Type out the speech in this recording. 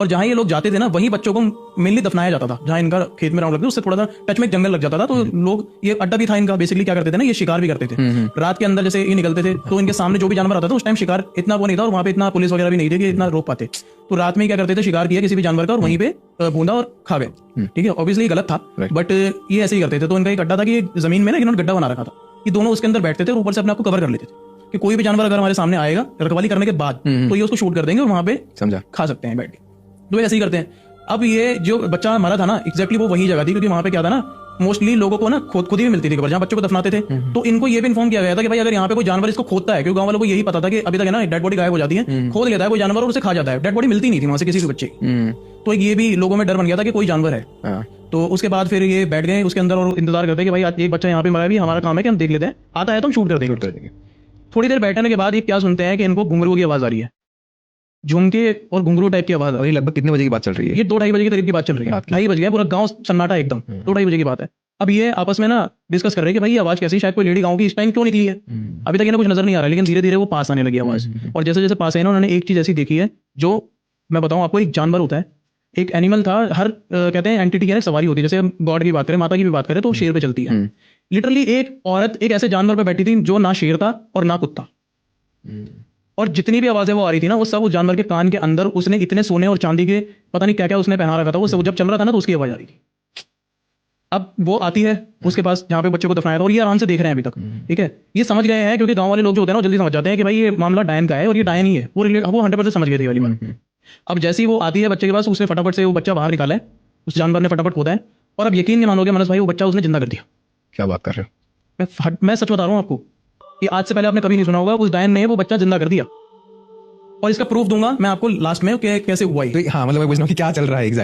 और जहाँ ये लोग जाते थे ना वहीं बच्चों को मेनली दफनाया जाता था, जहाँ इनका खेत में राउंड लगता था उससे थोड़ा सा टच में एक जंगल लग जाता था। तो लोग, ये अड्डा भी था इनका, बेसिकली क्या करते थे ना, ये शिकार भी करते थे रात के अंदर। जैसे ये निकलते थे तो इनके सामने जो भी जानवर आता था, उस टाइम शिकार इतना वो नहीं था और वहाँ पे इतना पुलिस वगैरह भी नहीं थी कि इतना रोक पाते। तो रात में क्या करते थे, शिकार किया किसी भी जानवर का और वहीं पे बूंदा और खा गए। ठीक है, ऑब्वियसली गलत था, बट ये ऐसे ही करते थे। तो इनका एक अड्डा था कि जमीन में ना इन्होंने गड्ढा बना रखा था, ये दोनों उसके अंदर बैठते थे और ऊपर से अपने आप को कवर कर लेते थे कि कोई भी जानवर अगर हमारे सामने आएगा रखवाली करने के बाद तो ये उसको शूट कर देंगे और वहां पे समझा खा सकते हैं बैठ के। तो ऐसे ही करते हैं। अब ये जो बच्चा मरा था ना, एग्जैक्टली वो वही जगह थी, क्योंकि वहां पे क्या था ना, मोस्टली लोगों को ना खुद ही मिलती थी खबर, जहाँ बच्चों को दफनाते थे। तो इनको ये भी इन्फॉर्म किया गया था कि भाई अगर यहाँ पे कोई जानवर इसको खोदता है, क्योंकि गांव वालों को यही पता था कि अभी तक है ना डेड बॉडी गायब हो जाती है, खोद लेता है कोई जानवर और उसे खा जाता है, डेड बॉडी मिलती नहीं थी वहां से किसी भी बच्चे की। तो ये भी लोगों में डर बन गया था कि कोई जानवर है। तो उसके बाद फिर ये बैठ गए उसके अंदर और इंतजार करते हैं कि भाई आज एक बच्चा यहाँ पे मरा भी, हमारा काम है कि हम देख लेते हैं, आता है तो हम शूट कर देंगे। थोड़ी देर बैठने के बाद ये क्या सुनते हैं कि इनको घुंघरू की आवाज आ रही है, झुमके और घुंघरू टाइप की आवाज आ रही है। लगभग कितने बजे की बात चल रही है? ये 2-2:30 बजे के करीब की बात चल रही है, 2:30 बज गया, पूरा गांव सन्नाटा एकदम, 2-2:30 बजे की बात है। अब ये आपस में ना डिस्कस कर रहे हैं कि भाई ये आवाज कैसी, शायद कोई लेडी गांव की इस टाइम क्यों निकली है। अभी तक इन्हें कुछ नजर नहीं आ रहा है, लेकिन धीरे धीरे वो पास आने लगी आवाज। और जैसे जैसे पास आई ना, उन्होंने एक चीज ऐसी देखी है जो मैं बताऊं आपको, एक जानवर होता है, एक एनिमल था, हर कहते हैं एंटिटी की सवारी होती है। जैसे हम गॉड की बात करें, माता की भी बात करें, तो शेर पे चलती है। लिटरली एक औरत एक ऐसे जानवर पे बैठी थी जो ना शेर था और ना कुत्ता, और जितनी भी आवाजें वो आ रही थी ना, वो सब उस जानवर के कान के अंदर, उसने इतने सोने और चांदी के पता नहीं क्या क्या उसने पहना रखा था, वो सब जब चल रहा था ना तो उसकी आवाज आ रही थी। अब वो आती है उसके पास जहाँ पे बच्चे को दफनाया था, और ये आराम से देख रहे हैं अभी तक। ठीक है, ये समझ गए हैं, क्योंकि गांव वाले लोग जो होते हैं ना जल्दी समझ जाते हैं कि भाई ये मामला डायन का है और ये डायन ही है, वो 100% समझ गए थे वाली बात। अब जैसे ही वो आती है बच्चे के पास, उसने फटाफट से वो बच्चा बाहर निकाला है, उस जानवर ने फटाफट खोदा है, और अब यकीन नहीं मानोगे मनस भाई, वो बच्चा उसने जिंदा कर दिया। क्या बात कर रहे हो? मैं सच बता रहा हूँ आपको, ये आज से पहले आपने कभी नहीं सुना होगा, उस डायन ने वो बच्चा जिंदा कर दिया। और इसका प्रूफ दूंगा मैं आपको लास्ट में कि कैसे हुआ ये। हाँ, मतलब मैं पूछ रहा हूँ कि क्या चल रहा है एग्जैक्ट